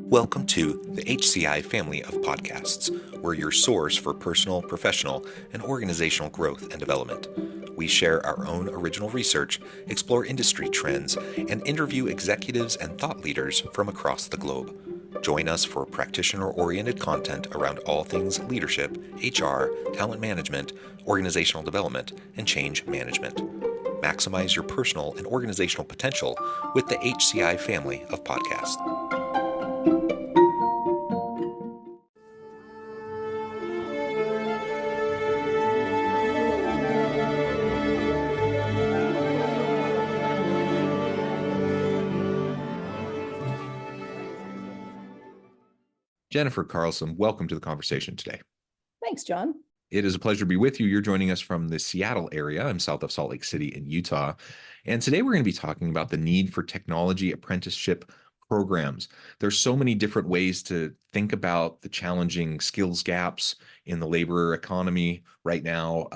Welcome to the HCI family of podcasts. We're your source for personal, professional, and organizational growth and development. We share our own original research, explore industry trends, and interview executives and thought leaders from across the globe. Join us for practitioner-oriented content around all things leadership, HR, talent management, organizational development, and change management. Maximize your personal and organizational potential with the HCI family of podcasts. Jennifer Carlson, welcome to the conversation today. Thanks, John. It is a pleasure to be with you. You're joining us from the Seattle area. I'm south of Salt Lake City in Utah. And today we're going to be talking about the need for technology apprenticeship programs. There's so many different ways to think about the challenging skills gaps in the labor economy right now.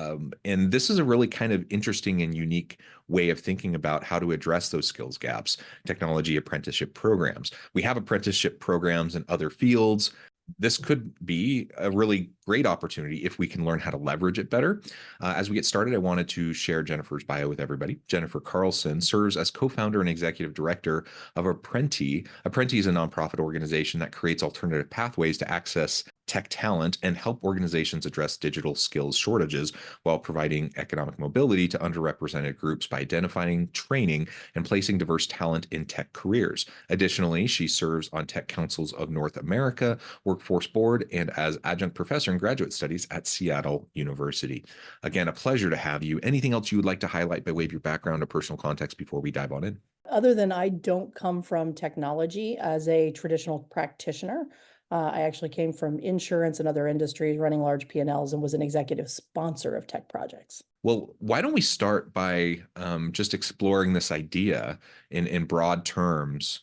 And this is a really kind of interesting and unique way of thinking about how to address those skills gaps, technology apprenticeship programs. We have apprenticeship programs in other fields. This could be a really great opportunity if we can learn how to leverage it better. As we get started, I wanted to share Jennifer's bio with everybody. Jennifer Carlson serves as co-founder and executive director of APRenti. APRenti is a nonprofit organization that creates alternative pathways to access tech talent and help organizations address digital skills shortages while providing economic mobility to underrepresented groups by identifying, training, and placing diverse talent in tech careers. Additionally, she serves on Tech Councils of North America, Workforce Board, and as adjunct professor in graduate studies at Seattle University. Again, a pleasure to have you. Anything else you would like to highlight by way of your background or personal context before we dive on in? Other than I don't come from technology as a traditional practitioner. I actually came from insurance and other industries running large P&Ls and was an executive sponsor of tech projects. Well, why don't we start by just exploring this idea in broad terms?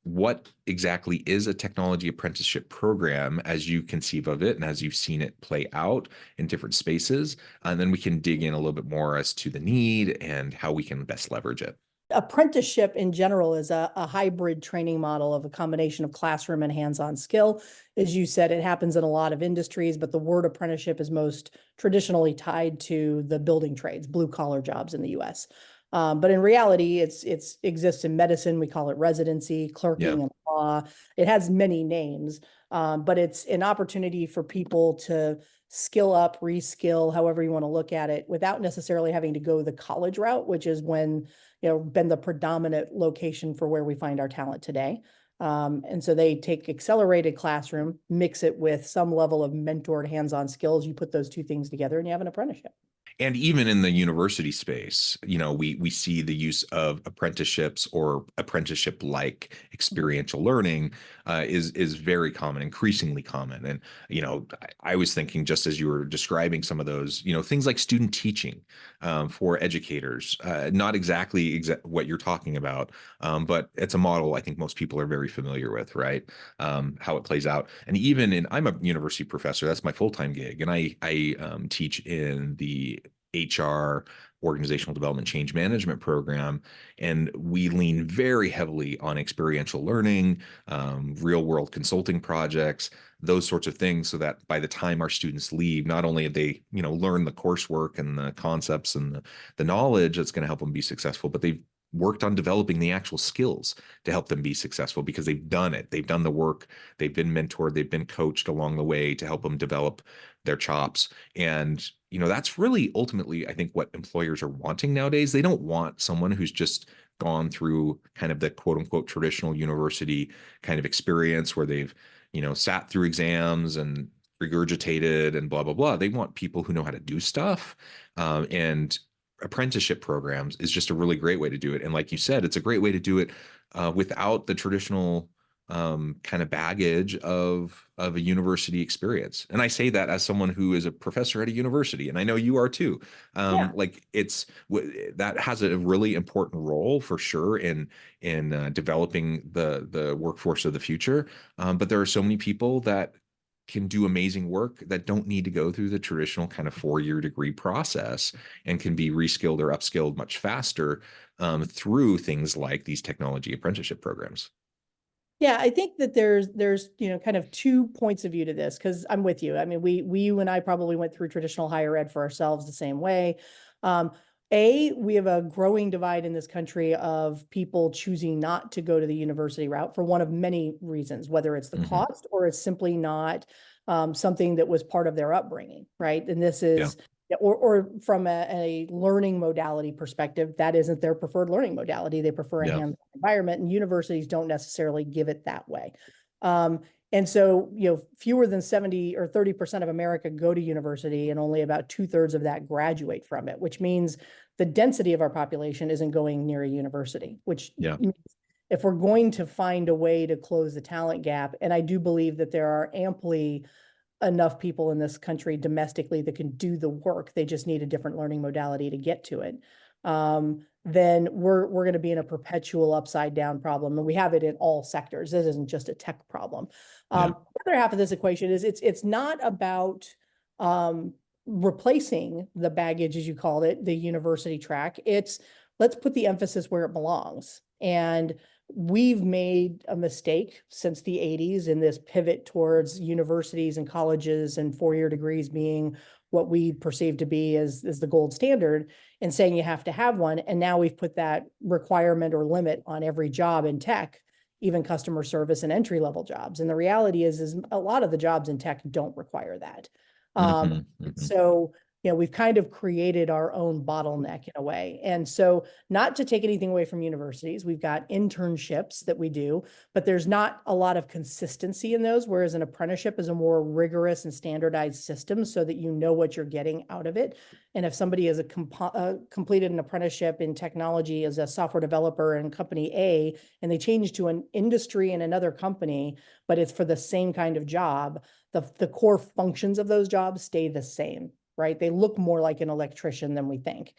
What exactly is a technology apprenticeship program as you conceive of it and as you've seen it play out in different spaces? And then we can dig in a little bit more as to the need and how we can best leverage it. Apprenticeship in general is a hybrid training model of a combination of classroom and hands-on skill. As you said, it happens in a lot of industries, but the word apprenticeship is most traditionally tied to the building trades, blue-collar jobs in the U.S. But in reality, it exists in medicine. We call it residency, clerking, and law. It has many names, but it's an opportunity for people to skill up, reskill, however you want to look at it, without necessarily having to go the college route, which is been the predominant location for where we find our talent today. And so they take accelerated classroom, mix it with some level of mentored hands-on skills. You put those two things together and you have an apprenticeship. And even in the university space, we see the use of apprenticeships or apprenticeship-like experiential learning is very common, increasingly common. And, I was thinking, just as you were describing some of those, things like student teaching for educators, not exactly what you're talking about, but it's a model I think most people are very familiar with, right? How it plays out. And I'm a university professor, that's my full-time gig. And I teach in the HR, organizational development change management program. And we lean very heavily on experiential learning, real world consulting projects, those sorts of things, so that by the time our students leave, not only have they, learn the coursework and the concepts and the knowledge that's going to help them be successful, but they've worked on developing the actual skills to help them be successful because they've done it. They've done the work. They've been mentored. They've been coached along the way to help them develop their chops. And, that's really ultimately, I think, what employers are wanting nowadays. They don't want someone who's just gone through kind of the quote unquote traditional university kind of experience where they've, sat through exams and regurgitated and blah, blah, blah. They want people who know how to do stuff. And apprenticeship programs is just a really great way to do it. And like you said, it's a great way to do it without the traditional kind of baggage of a university experience. And I say that as someone who is a professor at a university, and I know you are too. That has a really important role for sure in developing the workforce of the future. But there are so many people that can do amazing work that don't need to go through the traditional kind of 4-year degree process and can be reskilled or upskilled much faster through things like these technology apprenticeship programs. Yeah, I think that there's kind of 2 points of view to this, because I'm with you. I mean, you and I probably went through traditional higher ed for ourselves the same way. Um, we have a growing divide in this country of people choosing not to go to the university route for one of many reasons, whether it's the Hmm. cost or it's simply not something that was part of their upbringing, right? And this Yeah. is or from a learning modality perspective, that isn't their preferred learning modality. They prefer a Yeah. hands-on environment, and universities don't necessarily give it that way. And so, fewer than 70 or 30% of America go to university, and only about 2/3 of that graduate from it, which means the density of our population isn't going near a university, which Yeah. means if we're going to find a way to close the talent gap, and I do believe that there are amply enough people in this country domestically that can do the work. They just need a different learning modality to get to it. Then we're going to be in a perpetual upside down problem, and we have it in all sectors. This isn't just a tech problem. Yeah. The other half of this equation is it's not about replacing the baggage, as you called it, the university track. It's let's put the emphasis where it belongs. And we've made a mistake since the 80s in this pivot towards universities and colleges and four-year degrees being what we perceive to be as the gold standard, and saying you have to have one. And now we've put that requirement or limit on every job in tech, even customer service and entry-level jobs. And the reality is a lot of the jobs in tech don't require that. Hmm. Hmm. So we've kind of created our own bottleneck in a way. And so, not to take anything away from universities, we've got internships that we do, but there's not a lot of consistency in those, whereas an apprenticeship is a more rigorous and standardized system so that you know what you're getting out of it. And if somebody has completed an apprenticeship in technology as a software developer in company A, and they change to an industry in another company, but it's for the same kind of job, the core functions of those jobs stay the same. Right? They look more like an electrician than we think,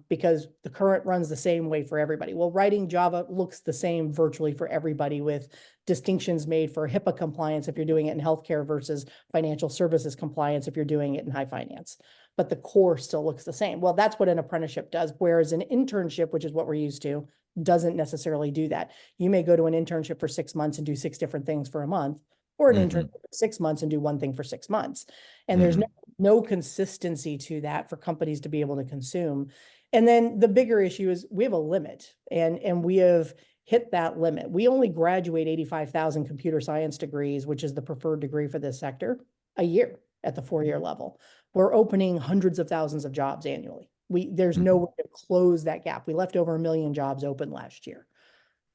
because the current runs the same way for everybody. Well, writing Java looks the same virtually for everybody, with distinctions made for HIPAA compliance if you're doing it in healthcare versus financial services compliance if you're doing it in high finance. But the core still looks the same. Well, that's what an apprenticeship does, whereas an internship, which is what we're used to, doesn't necessarily do that. You may go to an internship for 6 months and do 6 different things for a month, or an internship for 6 months and do one thing for 6 months. And there's no consistency to that for companies to be able to consume. And then the bigger issue is we have a limit, and we have hit that limit. We only graduate 85,000 computer science degrees, which is the preferred degree for this sector, a year at the 4-year level. We're opening hundreds of thousands of jobs annually. There's no way to close that gap. We left over 1 million jobs open last year.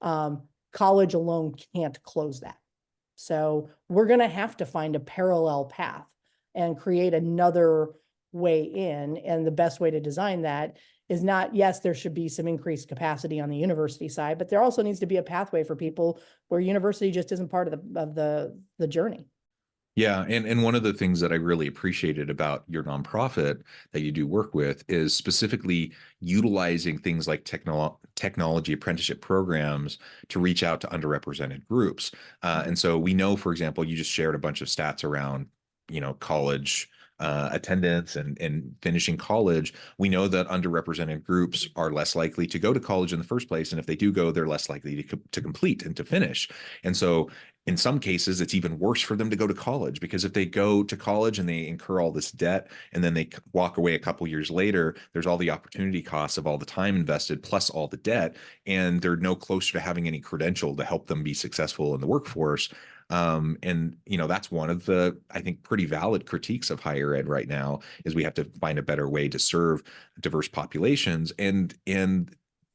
College alone can't close that. So we're going to have to find a parallel path and create another way in. And the best way to design that is not, yes, there should be some increased capacity on the university side, but there also needs to be a pathway for people where university just isn't part of the journey. Yeah, and one of the things that I really appreciated about your nonprofit that you do work with is specifically utilizing things like technology apprenticeship programs to reach out to underrepresented groups. And so we know, for example, you just shared a bunch of stats around, college attendance and finishing college. We know that underrepresented groups are less likely to go to college in the first place, and if they do go, they're less likely to complete and to finish. And so in some cases, it's even worse for them to go to college, because if they go to college and they incur all this debt and then they walk away a couple years later, there's all the opportunity costs of all the time invested plus all the debt, and they're no closer to having any credential to help them be successful in the workforce. And that's one of the, I think, pretty valid critiques of higher ed right now, is we have to find a better way to serve diverse populations, and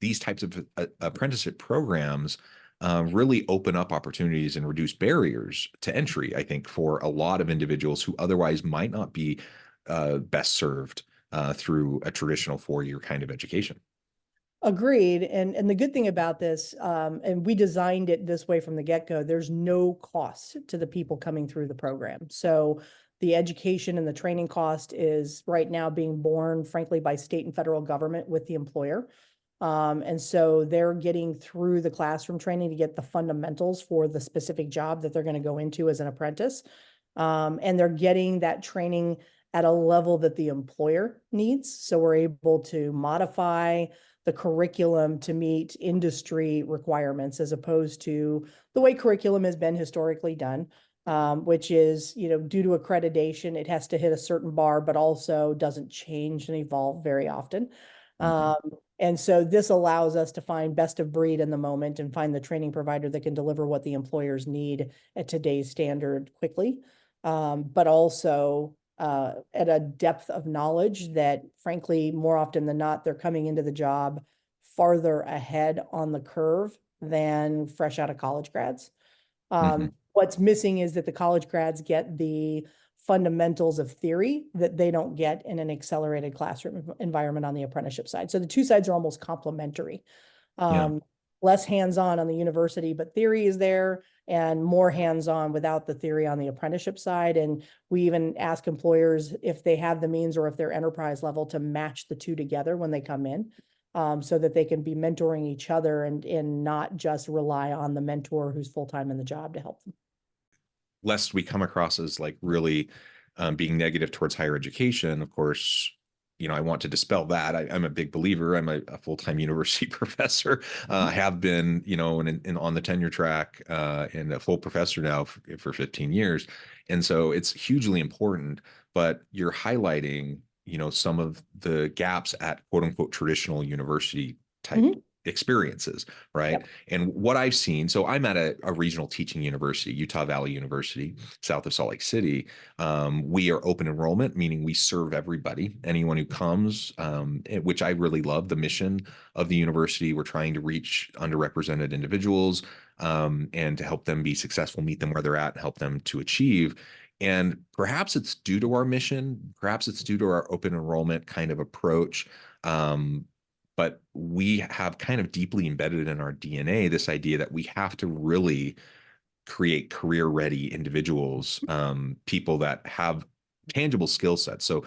these types of apprenticeship programs really open up opportunities and reduce barriers to entry, I think, for a lot of individuals who otherwise might not be best served through a traditional 4-year kind of education. Agreed. And the good thing about this, and we designed it this way from the get-go, there's no cost to the people coming through the program. So the education and the training cost is right now being borne, frankly, by state and federal government with the employer. And so they're getting through the classroom training to get the fundamentals for the specific job that they're going to go into as an apprentice. And they're getting that training at a level that the employer needs. So we're able to modify the curriculum to meet industry requirements, as opposed to the way curriculum has been historically done, which is, due to accreditation, it has to hit a certain bar, but also doesn't change and evolve very often. Mhm. And so this allows us to find best of breed in the moment and find the training provider that can deliver what the employers need at today's standard quickly, but also at a depth of knowledge that, frankly, more often than not, they're coming into the job farther ahead on the curve than fresh out of college grads. Mhm. What's missing is that the college grads get the fundamentals of theory that they don't get in an accelerated classroom environment on the apprenticeship side. So the two sides are almost complementary. Yeah. Less hands-on on the university, but theory is there, and more hands-on without the theory on the apprenticeship side. And we even ask employers if they have the means or if they're enterprise level to match the two together when they come in, so that they can be mentoring each other and not just rely on the mentor who's full-time in the job to help them. Lest we come across as like really being negative towards higher education, of course, I want to dispel that. I'm a big believer. I'm a full-time university professor. Have been, and on the tenure track, and a full professor now for 15 years. And so it's hugely important, but you're highlighting, some of the gaps at quote unquote traditional university type Mhm. experiences, right? Yep. And what I've seen, so I'm at a regional teaching university, Utah Valley University, south of Salt Lake City. We are open enrollment, meaning we serve everybody, anyone who comes, which I really love the mission of the university. We're trying to reach underrepresented individuals, and to help them be successful, meet them where they're at, and help them to achieve. And perhaps it's due to our mission, perhaps it's due to our open enrollment kind of approach. But we have kind of deeply embedded in our DNA this idea that we have to really create career ready individuals, people that have tangible skill sets. So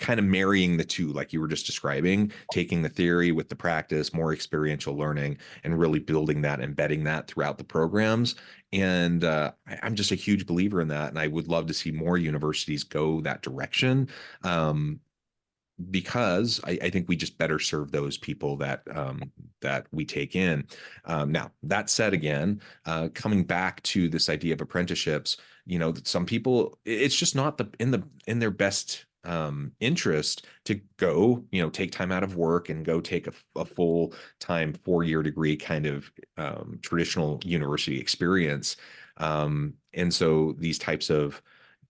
kind of marrying the two, like you were just describing, taking the theory with the practice, more experiential learning, and really building that, embedding that throughout the programs. And I'm just a huge believer in that. And I would love to see more universities go that direction. Because I think we just better serve those people that we take in. Now, that said, again, coming back to this idea of apprenticeships, that some people, it's just not in their best interest to go, take time out of work and go take a full-time 4-year degree kind of traditional university experience. And so these types of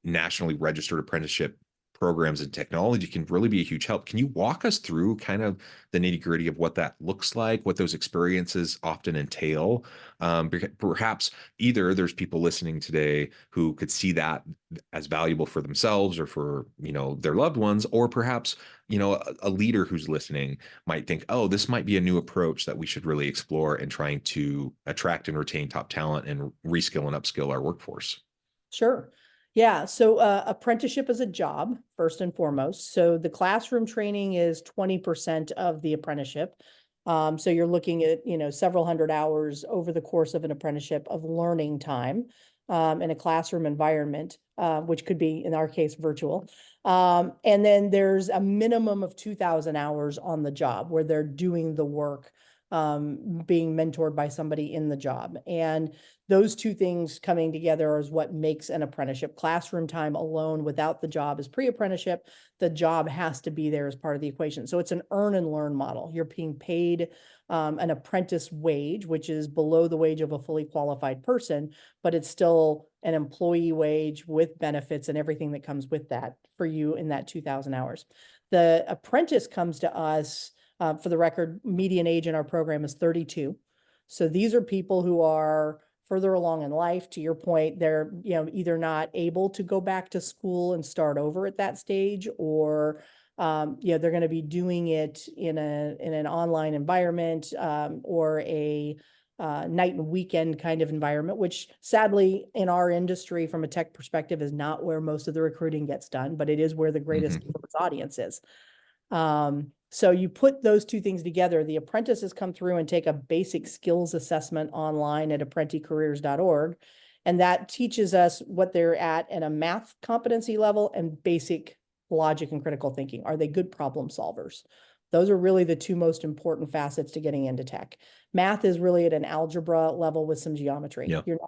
nationally registered apprenticeship programs and technology can really be a huge help. Can you walk us through kind of the nitty-gritty of what that looks like, what those experiences often entail? Perhaps either there's people listening today who could see that as valuable for themselves or for, their loved ones, or perhaps, a leader who's listening might think, oh, this might be a new approach that we should really explore in trying to attract and retain top talent and reskill and upskill our workforce. Sure. Yeah. So apprenticeship is a job, first and foremost. So the classroom training is 20% of the apprenticeship. So you're looking at, several hundred hours over the course of an apprenticeship of learning time in a classroom environment, which could be, in our case, virtual. And then there's a minimum of 2,000 hours on the job where they're doing the work, being mentored by somebody in the job. And those two things coming together is what makes an apprenticeship. Classroom time alone without the job is pre-apprenticeship. The job has to be there as part of the equation. So it's an earn and learn model. You're being paid an apprentice wage, which is below the wage of a fully qualified person, but it's still an employee wage with benefits and everything that comes with that for you in that 2,000 hours. The apprentice comes to us, for the record, median age in our program is 32. So these are people who are further along in life. To your point, they're either not able to go back to school and start over at that stage, or they're going to be doing it in an online environment, or a night and weekend kind of environment, which sadly in our industry from a tech perspective is not where most of the recruiting gets done, but it is where the greatest audience is. So you put those two things together. The apprentices come through and take a basic skills assessment online at apprenticareers.org. And that teaches us what they're at a math competency level and basic logic and critical thinking. Are they good problem solvers? Those are really the two most important facets to getting into tech. Math is really at an algebra level with some geometry. Yeah. You're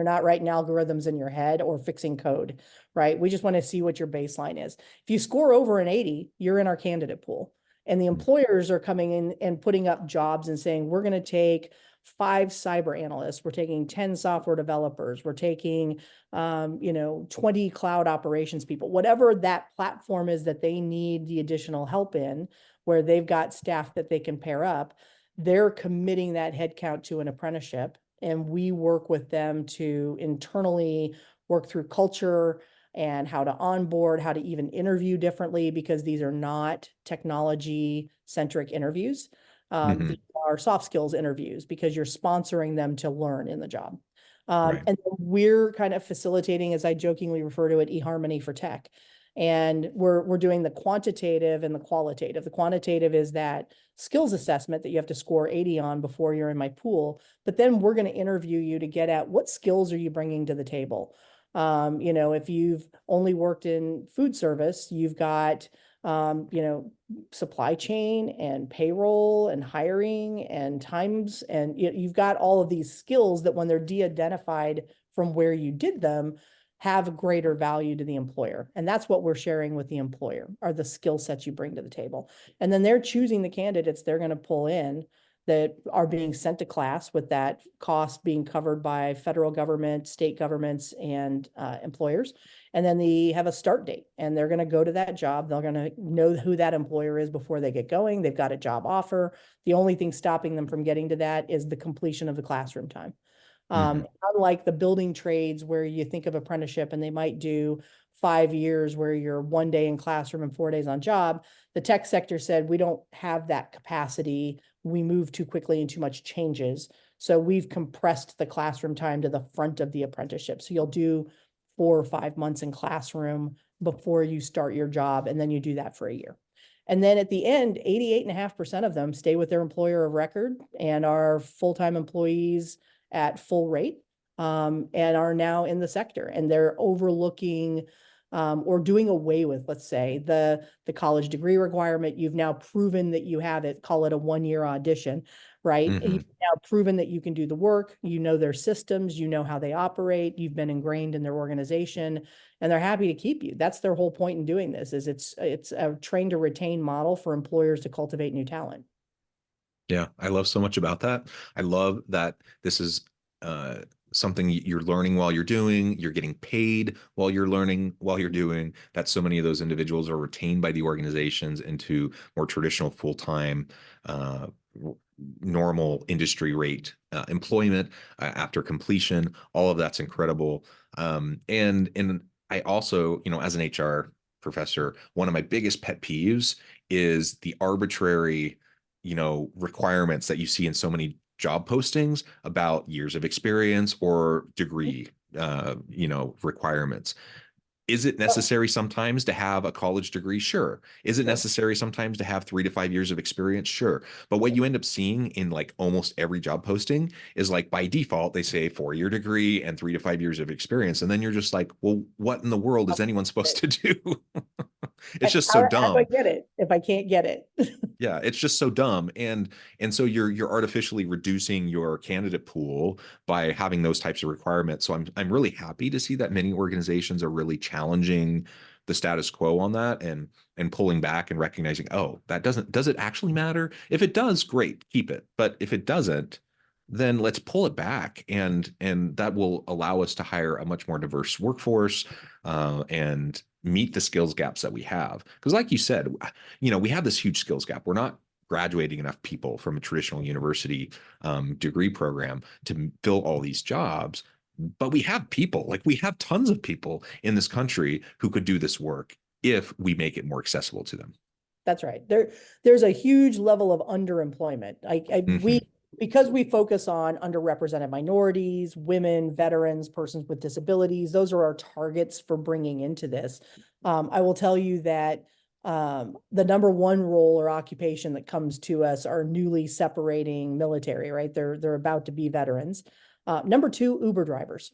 not writing algorithms in your head or fixing code, right? We just want to see what your baseline is. If you score over an 80, you're in our candidate pool. And the employers are coming in and putting up jobs and saying, we're going to take 5 cyber analysts, we're taking 10 software developers, we're taking 20 cloud operations people, whatever that platform is that they need the additional help in, where they've got staff that they can pair up, they're committing that headcount to an apprenticeship. And we work with them to internally work through culture and how to onboard, how to even interview differently, because these are not technology-centric interviews. These are soft skills interviews because you're sponsoring them to learn in the job. Right. And we're kind of facilitating, as I jokingly refer to it, eHarmony for tech. And we're doing the quantitative and the qualitative. The quantitative is that skills assessment that you have to score 80 on before you're in my pool. But then we're going to interview you to get at what skills are you bringing to the table. If you've only worked in food service, you've got, supply chain and payroll and hiring and times, and you've got all of these skills that when they're de-identified from where you did them, have greater value to the employer. And that's what we're sharing with the employer, are the skill sets you bring to the table. And then they're choosing the candidates they're going to pull in that are being sent to class, with that cost being covered by federal government, state governments, and employers. And then they have a start date, and they're going to go to that job. They're going to know who that employer is before they get going. They've got a job offer. The only thing stopping them from getting to that is the completion of the classroom time. Unlike the building trades, where you think of apprenticeship and they might do 5 years where you're 1 day in classroom and 4 days on job, the tech sector said, we don't have that capacity. We move too quickly and too much changes. So we've compressed the classroom time to the front of the apprenticeship. So you'll do 4 or 5 months in classroom before you start your job, and then you do that for a year. And then at the end, 88.5% of them stay with their employer of record and are full-time employees at full rate, and are now in the sector, and they're overlooking or doing away with, let's say, the college degree requirement. You've now proven that you have it, call it a 1-year audition, right? You've now proven that you can do the work, you know their systems, you know how they operate, you've been ingrained in their organization, and they're happy to keep you. That's their whole point in doing this, is it's a train to retain model for employers to cultivate new talent. Yeah, I love so much about that. I love that this is something you're learning while you're doing, you're getting paid while you're learning, while you're doing, that so many of those individuals are retained by the organizations into more traditional full-time, normal industry rate employment after completion. All of that's incredible. And I also, as an HR professor, one of my biggest pet peeves is the arbitrary requirements that you see in so many job postings about years of experience or degree, requirements. Is it necessary sometimes to have a college degree? Sure. Is it necessary sometimes to have 3 to 5 years of experience? Sure. But what you end up seeing in like almost every job posting is, like, by default, they say 4-year degree and 3 to 5 years of experience. And then you're just like, well, what in the world is anyone supposed to do? It's just so How do I dumb. get it if I can't get it? Yeah, it's just so dumb. And so you're artificially reducing your candidate pool by having those types of requirements. So I'm really happy to see that many organizations are really challenging the status quo on that, and pulling back and recognizing, oh, does it actually matter? If it does, great, keep it. But if it doesn't, then let's pull it back, and that will allow us to hire a much more diverse workforce, and meet the skills gaps that we have. Because like you said, we have this huge skills gap. We're not graduating enough people from a traditional university degree program to fill all these jobs. But we have people, like we have tons of people in this country who could do this work if we make it more accessible to them. That's right. There's a huge level of underemployment. Because we focus on underrepresented minorities, women, veterans, persons with disabilities, those are our targets for bringing into this. I will tell you that the number one role or occupation that comes to us are newly separating military, right? They're about to be veterans. Number two, Uber drivers.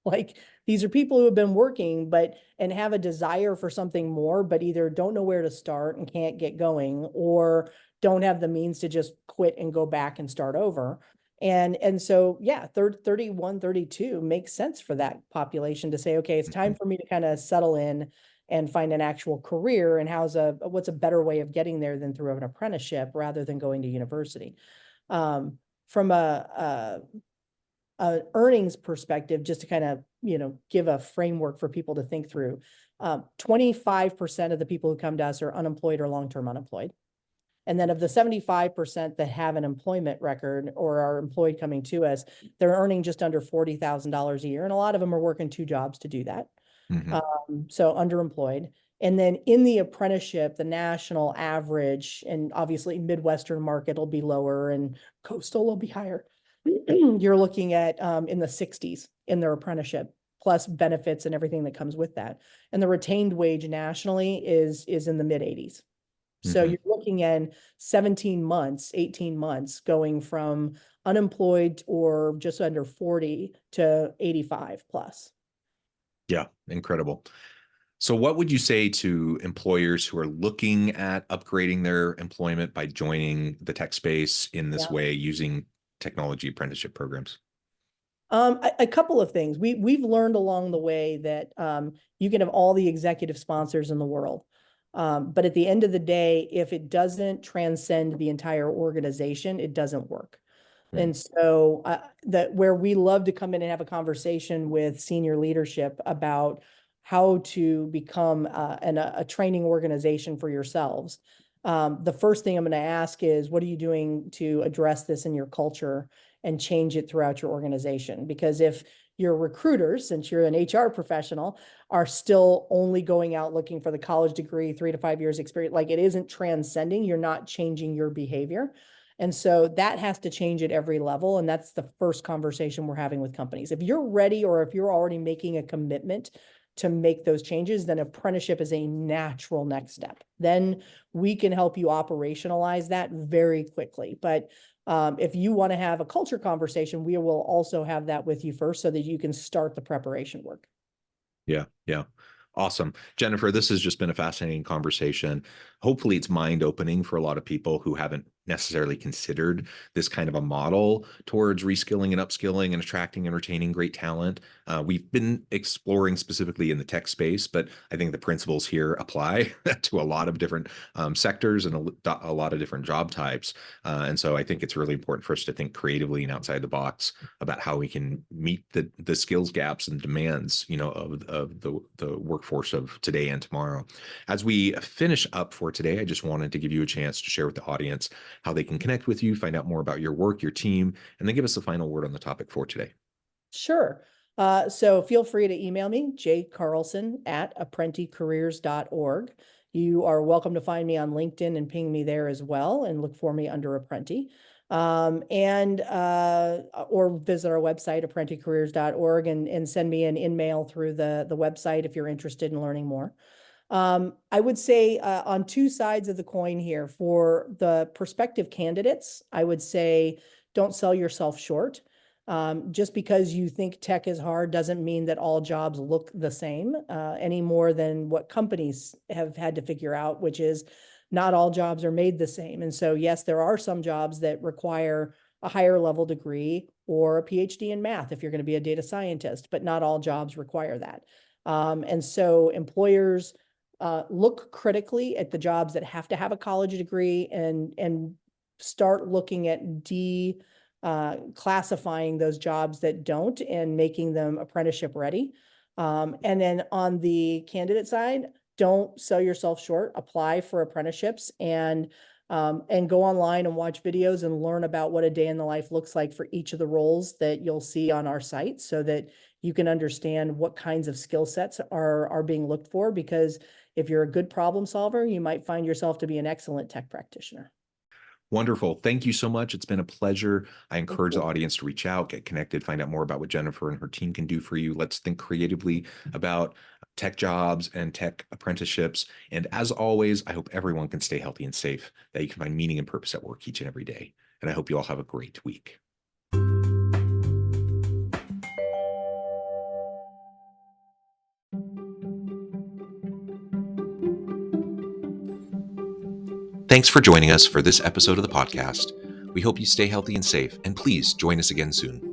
Like, these are people who have been working, and have a desire for something more, but either don't know where to start and can't get going, or don't have the means to just quit and go back and start over. And so, yeah, 31, 32 makes sense for that population to say, okay, it's time for me to kind of settle in and find an actual career. And what's a better way of getting there than through an apprenticeship rather than going to university? From a earnings perspective, just to kind of, give a framework for people to think through, 25% of the people who come to us are unemployed or long-term unemployed. And then of the 75% that have an employment record or are employed coming to us, they're earning just under $40,000 a year. And a lot of them are working 2 jobs to do that. So underemployed. And then in the apprenticeship, the national average, and obviously Midwestern market will be lower and coastal will be higher. You're looking at in the 60s in their apprenticeship, plus benefits and everything that comes with that. And the retained wage nationally is in the mid 80s. So you're looking at 17 months, 18 months going from unemployed or just under 40 to 85 plus. Yeah, incredible. So what would you say to employers who are looking at upgrading their employment by joining the tech space in this way using technology apprenticeship programs? A couple of things. We've learned along the way that you can have all the executive sponsors in the world. But at the end of the day, if it doesn't transcend the entire organization, it doesn't work. And so where we love to come in and have a conversation with senior leadership about how to become a training organization for yourselves. The first thing I'm going to ask is, what are you doing to address this in your culture and change it throughout your organization? Because if your recruiters, since you're an HR professional, are still only going out looking for the college degree, 3 to 5 years experience, like, it isn't transcending, you're not changing your behavior. And so that has to change at every level. And that's the first conversation we're having with companies. If you're ready, or if you're already making a commitment to make those changes, then apprenticeship is a natural next step. Then we can help you operationalize that very quickly. But if you want to have a culture conversation, we will also have that with you first so that you can start the preparation work. Yeah. Yeah. Awesome. Jennifer, this has just been a fascinating conversation. Hopefully it's mind-opening for a lot of people who haven't necessarily considered this kind of a model towards reskilling and upskilling and attracting and retaining great talent. We've been exploring specifically in the tech space, but I think the principles here apply to a lot of different sectors and a lot of different job types. And so I think it's really important for us to think creatively and outside the box about how we can meet the skills gaps and demands, of the workforce of today and tomorrow. As we finish up for today, I just wanted to give you a chance to share with the audience how they can connect with you, find out more about your work, your team, and then give us the final word on the topic for today. Sure. So feel free to email me, jcarlson@apprenticareers.org. You are welcome to find me on LinkedIn and ping me there as well, and look for me under Apprenti. Or visit our website, apprenticareers.org, and send me an in-mail through the website if you're interested in learning more. I would say on 2 sides of the coin here, for the prospective candidates, I would say don't sell yourself short. Just because you think tech is hard doesn't mean that all jobs look the same any more than what companies have had to figure out, which is not all jobs are made the same. And so, yes, there are some jobs that require a higher level degree or a PhD in math if you're going to be a data scientist, but not all jobs require that. And so employers look critically at the jobs that have to have a college degree and start looking at classifying those jobs that don't and making them apprenticeship ready. And then on the candidate side, don't sell yourself short. Apply for apprenticeships and go online and watch videos and learn about what a day in the life looks like for each of the roles that you'll see on our site, so that you can understand what kinds of skill sets are being looked for. Because if you're a good problem solver, you might find yourself to be an excellent tech practitioner. Wonderful. Thank you so much. It's been a pleasure. I encourage the audience to reach out, get connected, find out more about what Jennifer and her team can do for you. Let's think creatively about tech jobs and tech apprenticeships. And as always, I hope everyone can stay healthy and safe, that you can find meaning and purpose at work each and every day. And I hope you all have a great week. Thanks for joining us for this episode of the podcast. We hope you stay healthy and safe, and please join us again soon.